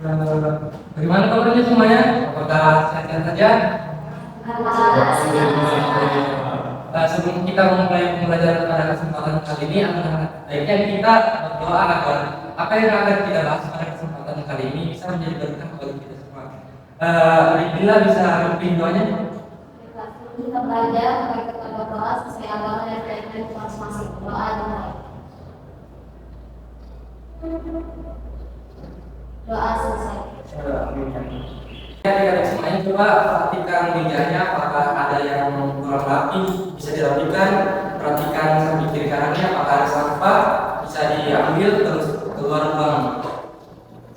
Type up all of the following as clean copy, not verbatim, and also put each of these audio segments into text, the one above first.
Bagaimana kabarnya semuanya? Apakah sehat-sehat saja? Sebelum kita memulai pembelajaran pada kesempatan kali ini, baiknya kita berdoa agar apa yang akan kita bahas pada kesempatan kali ini bisa menjadi berkah bagi kita semua. Bila bisa memimpin doanya. Kita belajar mereka berdoa sesuai agama dan keyakinan masing-masing. Doa dimulai. Doa selesai. Adik-adik semuanya coba perhatikan mejanya, apakah ada yang kurang rapi bisa dirapikan. Perhatikan samping kiri kanannya, apakah ada sampah bisa diambil terus keluar buang.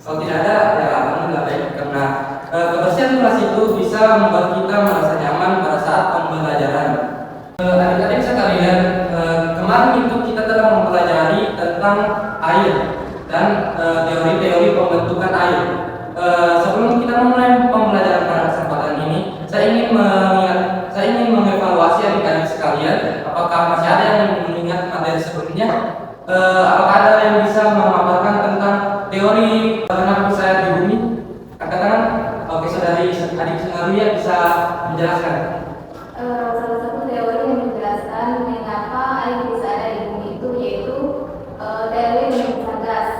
Kalau tidak ada, ya alhamdulillah baik, karena kebersihan kelas itu bisa membuat kita merasa nyaman pada saat pembelajaran. Adik-adik sekalian, kemarin itu kita telah mempelajari tentang air dan teori-teori pembentukan air. Sebelum kita memulai pembelajaran pada kesempatan ini, saya ingin mengevaluasi adik-adik sekalian, apakah masih ada yang mengingat materi sebelumnya? Apakah ada yang bisa memaparkan tentang teori kenapa saya di bumi? Angkat tangan. Oke, saudari adik Sunaria bisa menjelaskan. Salah satu teori yang menjelaskan mengapa air bisa ada di bumi itu yaitu teori pembentukan gas.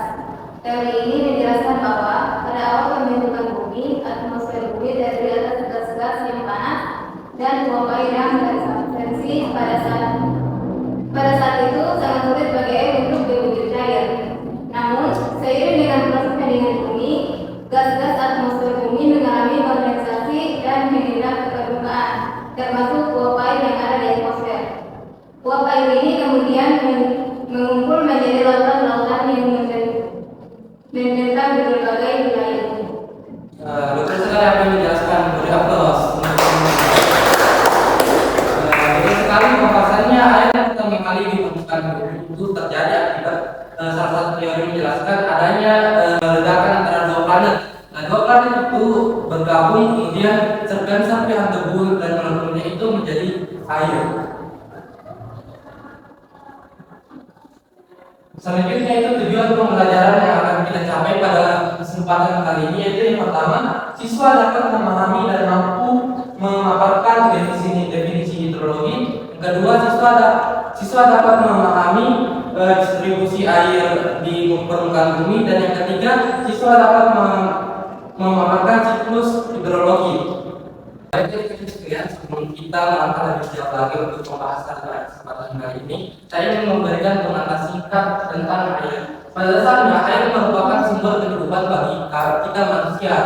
Teori ini menjelaskan bahwa pada awal pembentukan bumi, atmosfer bumi terdiri atas gas-gas yang panas dan uap air yang bersubstansi. Pada saat itu sangat sulit bagi air untuk berwujud cair. Namun, seiring dengan proses pendinginan bumi, gas-gas atmosfer bumi mengalami kondensasi dan mengendap ke permukaan, termasuk uap air yang ada di atmosfer. Uap air ini kemudian mengumpul menjadi lautan-lautan yang membentang di berbagai wilayah bumi. Dokter sekali apa yang menjelaskan, beri aplaus. Betul sekali pembahasannya, air yang pertama kali di permukaan bumi itu terjadi akibat salah satu teori menjelaskan adanya ledakan antara dua planet. Nah, dua planet itu bergabung kemudian serpihan-serpihan debu dan molekulnya itu menjadi air. Selanjutnya itu tujuan pembelajaran yang akan kita capai pada kesempatan kali ini, yaitu yang pertama, siswa dapat memahami dan mampu memaparkan definisi hidrologi. Yang kedua, siswa dapat memahami distribusi air di permukaan bumi, dan yang ketiga, siswa dapat memaparkan siklus hidrologi. Baik, sekalian, sebelum kita melangkah lebih jauh lagi untuk pembahasan pada kesempatan kali ini, saya ingin memberikan pengantar singkat tentang air. Pada dasarnya, air merupakan sumber kehidupan bagi kita manusia.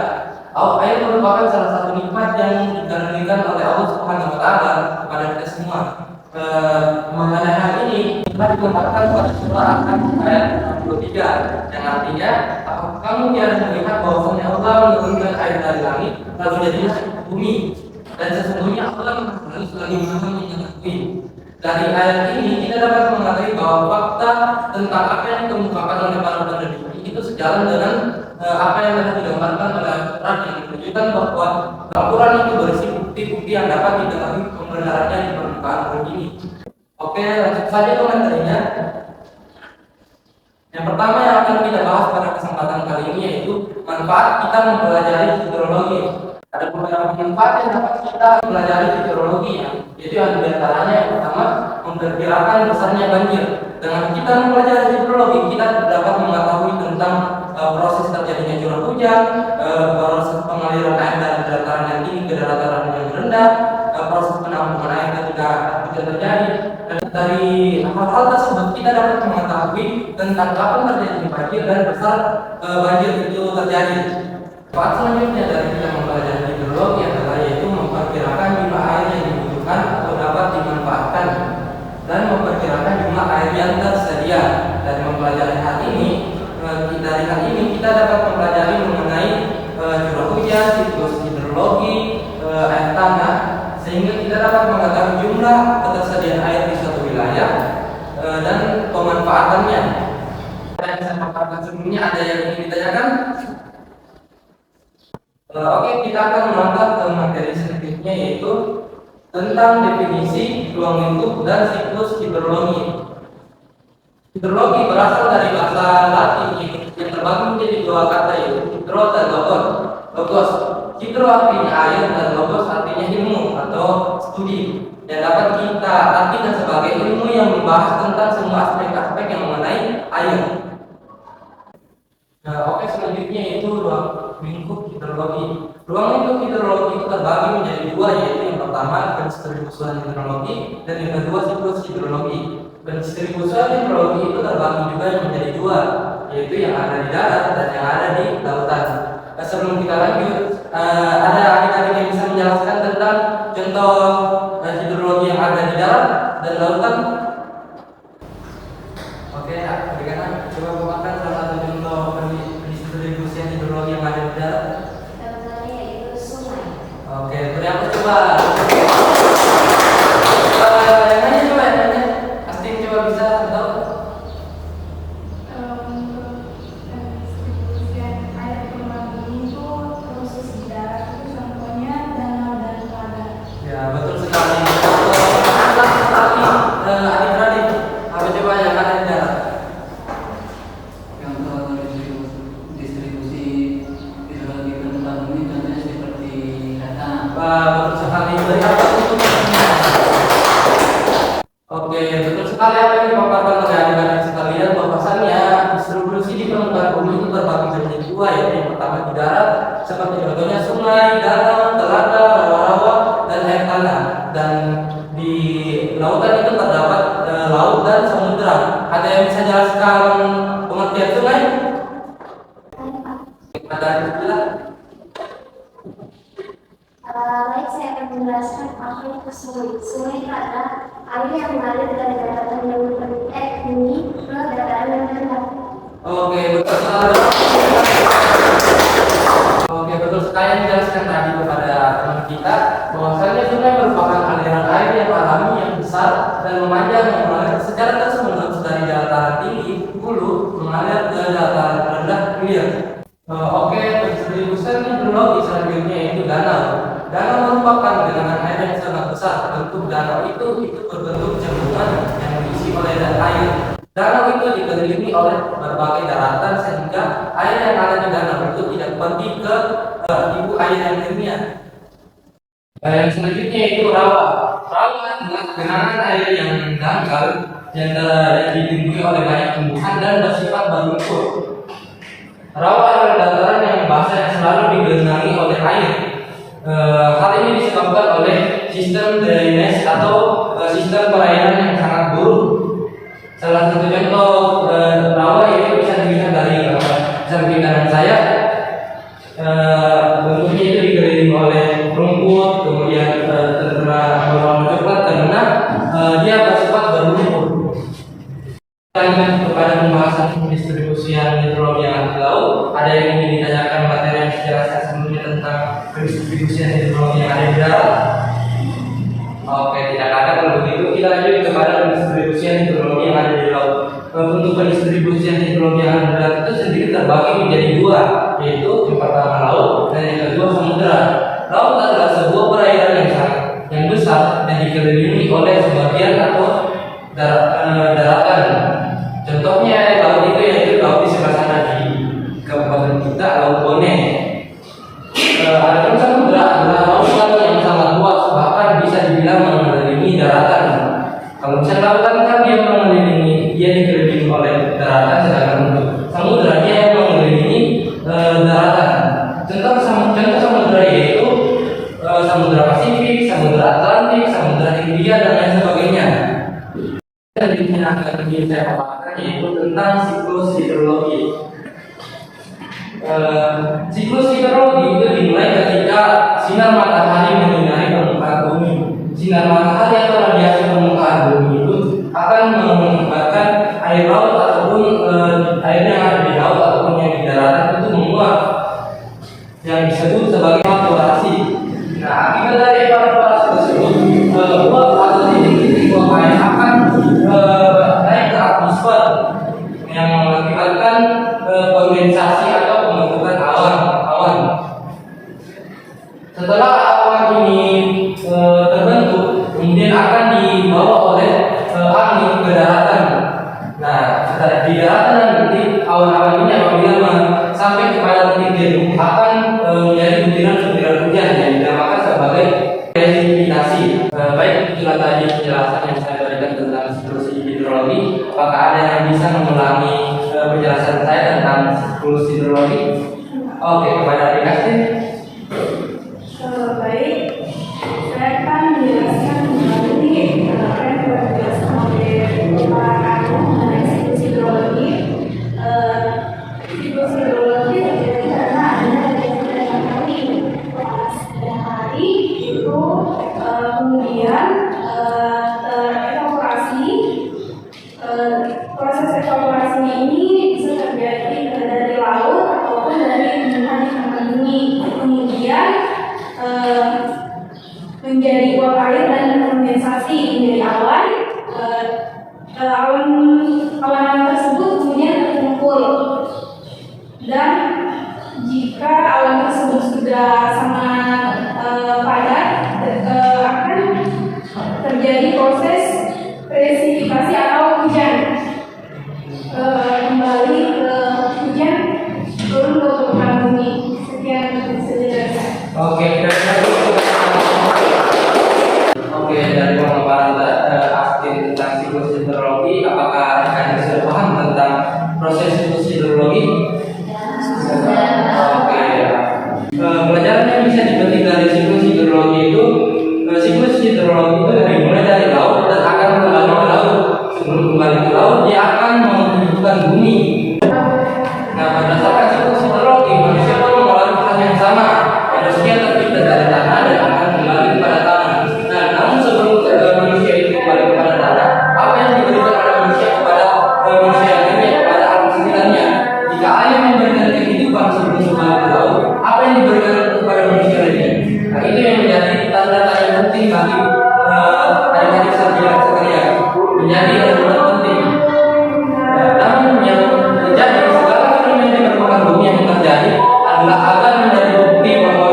Air merupakan salah satu nikmat yang dikaruniakan oleh Allah Subhanahu Wa Taala kepada kita semua. Mengenai hal ini, kita dikembangkan pada surah Al-Kahfi ayat 63, yang artinya, apakah kamu tiada melihat bahwasanya Allah menurunkan air dari langit lalu jadilah bumi, dan sesungguhnya Allah selagi maha mengetahui. Dari ayat ini kita dapat mengetahui bahwa fakta tentang apa yang dikemukakan oleh para peneliti itu sejalan dengan apa yang telah digambarkan oleh Al-Quran, yang menunjukkan bahwa Al-Quran itu berisi bukti-bukti yang dapat diketahui kebenarannya di permukaan bumi ini. Oke, lanjut saja komentarnya. Yang pertama yang akan kita bahas pada kesempatan kali ini yaitu manfaat kita mempelajari hidrologi. Ada beberapa manfaat yang dapat kita pelajari hidrologi, yaitu yang diantaranya yang pertama, memperkirakan besarnya banjir. Dengan kita mempelajari hidrologi, kita dapat mengetahui tentang proses terjadinya curah hujan, proses pengaliran air dari dataran yang tinggi ke dataran yang rendah, proses penampungan air ketika hujan terjadi. Dan dari hal-hal tersebut kita dapat mengetahui tentang kapan terjadi banjir dan besar banjir itu terjadi. Manfaat selanjutnya dari kita mempelajari hidrologi adalah yaitu memperkirakan jumlah air yang dibutuhkan atau dapat dimanfaatkan dan memperkirakan jumlah air yang tersedia. Dari mempelajari hal ini, kita dapat mempelajari mengenai curah hujan, siklus hidrologi, air tanah, sehingga kita dapat mengetahui jumlah ketersediaan air di suatu wilayah dan pemanfaatannya. Dan saya paparkan sebelumnya, ada yang ingin ditanyakan? Oke, kita akan melangkah ke materi selanjutnya, yaitu tentang definisi ruang lingkup dan siklus hidrologi. Hidrologi berasal dari bahasa Latin yang terbagi menjadi dua kata, yaitu hidro dan Oke, selanjutnya itu ruang lingkup hidrologi. Ruang lingkup hidrologi itu terbagi menjadi dua, yaitu yang pertama pendistribusian hidrologi dan yang kedua siklus hidrologi. Pendistribusian hidrologi itu terbagi juga menjadi dua, yaitu yang ada di darat dan yang ada di lautan. Sebelum kita lanjut, ada adik-adik yang bisa menjelaskan tentang contoh hidrologi yang ada di darat dan lautan? Oke, adik-adik coba memakan salah satu contoh pendistribusian hidrologi yang ada di darat. Contohnya yaitu sungai. Oke, beri aku coba. Yang nanya coba, yang nanya. Pasti coba bisa tahu. Distribusian air ke bumi itu proses di darat itu contohnya danau dan telaga. Ya, betul sekali. Adik-adik, apa coba yang ada di darat? Contoh distribusi hidrologi permukaan bumi contohnya seperti data. Betul sekali. Beri apa untuk Oke, betul sekali apa yang dipaparkan oleh adik-adik sekalian. Bahwasannya distribusi di permukaan bumi itu terbagi menjadi dua, yaitu yang pertama di darat, seperti contohnya sungai, danau, telaga, rawa-rawa, dan air tanah. Dan di lautan itu terdapat laut dan samudra. Ada yang bisa jelaskan pengertian sungai? Ada yang bilang? Baik, saya akan menjelaskan apa itu sungai. Sungai itu adalah air yang mengalir dari daratan yang bumi ke dataran yang rendah. Oke, betul sekali. Oke, betul sekali yang dijelaskan tadi kepada teman kita bahwasanya sungai merupakan aliran air yang alami yang besar dan memanjang yang mengalir secara terus-menerus dari dataran tinggi hulu mengalir ke dataran rendah hilir. Oke, pendistribusian hidrologi selanjutnya yaitu danau. Danau merupakan genangan air yang sangat besar. Bentuk danau itu berbentuk cembungan yang diisi oleh air. Danau itu dikelilingi oleh berbagai daratan sehingga air yang ada di danau itu tidak pergi ke ibu air yang ilmiah. Yang selanjutnya itu rawa. Rawa adalah genangan air yang dangkal yang dilindungi oleh banyak tumbuhan dan bersifat berlumpur. Rawa adalah dataran yang basah yang selalu digenangi oleh air. Hal ini disebabkan oleh sistem drainase atau sistem perairan yang sangat buruk. Salah satu contoh rawa yaitu bisa dilihat dari samping kanan saya. Bentuknya itu dikelilingi oleh rumput, kemudian terkena berwarna coklat karena dia bersifat berlumpur. Lanjut kepada pembahasan pendistribusian hidrologi yang ada di laut. Ada yang ingin ditanyakan materi yang dijelaskan sebelumnya tentang pendistribusian hidrologi yang ada di darat? Oke, tidak ada. Kalau begitu kita lanjut kepada pendistribusian hidrologi yang ada di laut. Untuk pendistribusian hidrologi yang ada di darat itu sendiri terbagi menjadi dua, yaitu yang pertama laut dan yang kedua samudera. Laut adalah sebuah perairan yang besar dan dikelilingi oleh sebagian atau daratan. Contohnya laut itu yaitu laut di sebelah sana di kabupaten kita, Laut Bone. Adapun samudera adalah lautan yang sangat luas, bahkan bisa dibilang mengelilingi daratan. Kalau misalnya lautan kan dia dikelilingi oleh daratan, sedangkan untuk samudera dia yang mengelilingi daratan. Contoh samudera yaitu samudera Pasifik, samudera Atlantik, samudera Hindia dan lain sebagainya. Selanjutnya akan saya paparkan yaitu tentang siklus hidrologi. Siklus hidrologi itu dimulai ketika sinar matahari menyinari permukaan bumi. Sinar matahari atau radiasi permukaan bumi itu akan mengakibatkan air laut ataupun air yang ada di laut ataupun yang di daratan itu menguap, yang disebut sebagai evaporasi. Nah, akibat dari evaporasi tersebut, uap atau titik-titik uap air akan naik ke atmosfer yang mengakibatkan kondensasi atau pembentukan awan. Setelah awan ini terbentuk, kemudian akan dibawa oleh angin ke daratan. Nah, di daratan nanti awan-awan ini apabila sampai kepada titik jenuh akan menjadi butiran-butiran hujan yang dinamakan sebagai presipitasi. Baik, itulah tadi penjelasan yang saya berikan tentang siklus hidrologi. Apakah ada yang bisa mengulangi penjelasan saya tentang siklus hidrologi? Oke, kepada adik Astin. Baik, saya akan menjelaskan kembali apa yang telah dijelaskan oleh Bapak Anu mengenai siklus hidrologi. Siklus hidrologi terjadi karena adanya kegiatan matahari. Matahari itu kemudian terevaporasi. Proses evaporasi ini bisa terjadi dari laut ataupun dari tumbuhan yang bumi. Kemudian menjadi uap air dan kondensasi menjadi awan. Awan tersebut kemudian terkumpul, dan jika awan tersebut sudah sangat padat, akan terjadi proses presipitasasi atau hujan. Kembali ke hujan turun ke permukaan bumi. Sekian saja dari saya. Oke, dari pemaparan Astin tentang siklus hidrologi, apakah adik-adik sudah paham tentang proses siklus hidrologi? Oke, pelajaran yang bisa dipetik dari siklus hidrologi itu, siklus hidrologi itu dimulai dari laut dan akan kembali ke laut. Sebelum kembali ke laut, dia akan menghidupkan bumi. Nah, berdasarkan siklus hidrologi, manusia pun mengalami hal yang sama. Manusia tercipta dari tanah dan akan kembali kepada tanah. Nah, namun sebelum manusia itu kembali kepada tanah, apa yang diberikan oleh manusia kepada manusia lainnya, kepada alam sekitarnya? Jika air memberikan kehidupan sebelum kembali ke laut, apa yang diberikan kepada manusia lainnya? Nah, itu yang menjadi tanda-tanda penting bagi adik-adik sekalian, menjadi elemen penting. Namun yang terjadi, segala fenomena di permukaan bumi yang terjadi adalah agar menjadi bukti bahwa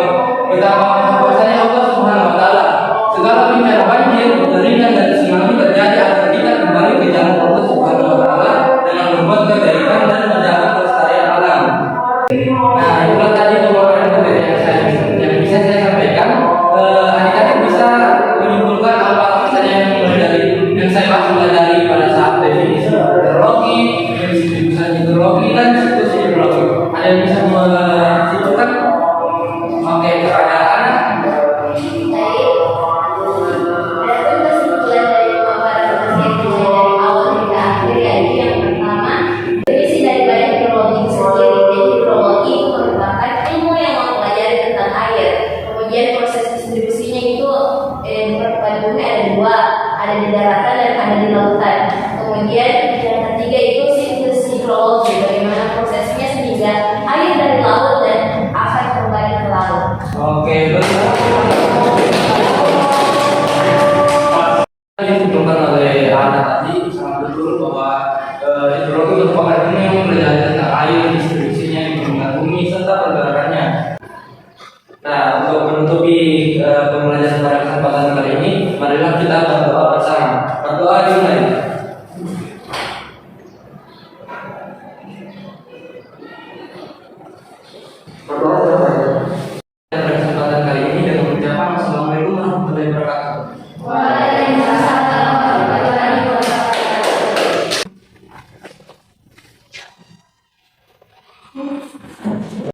betapa kuasanya Allah Subhanahu Wa Taala. Segala bencana banjir, kekeringan dan tsunami terjadi agar kita kembali ke jalan Allah Subhanahu Wa Taala dengan berbuat kebaikan dan menjaga kelestarian alam. Nah, itulah tadi pemaparan materi yang bisa saya sampaikan. Adik-adik bisa menyimpulkan apa saja yang mulai dari yang saya bahas, mulai dari pada saat definisi hidrologi, definisi hidrologi dan siklus hidrologi. Ada yang bisa menyimpulkan? Oke, kepada anak. Baik, adapun kesimpulan dari pemaparan dosen mulai dari awal hingga akhir, yaitu yang pertama, definisi daripada hidrologi itu sendiri. Jadi hidrologi itu merupakan ilmu yang mempelajari tentang air. Kemudian proses distribusinya itu di permukaan bumi ada dua, ada di daratan dan ada di lautan. Kemudian yang ketiga itu siklus hidrologi, bagaimana prosesnya sehingga air dari laut dan akan kembali ke laut. Oke, disimpulkan oleh anak tadi sangat betul bahwa hidrologi merupakan ilmu yang mempelajari tentang air, distribusinya di permukaan bumi serta pergerakannya. Nah, untuk menutupi pembelajaran pada kesempatan kali ini, marilah kita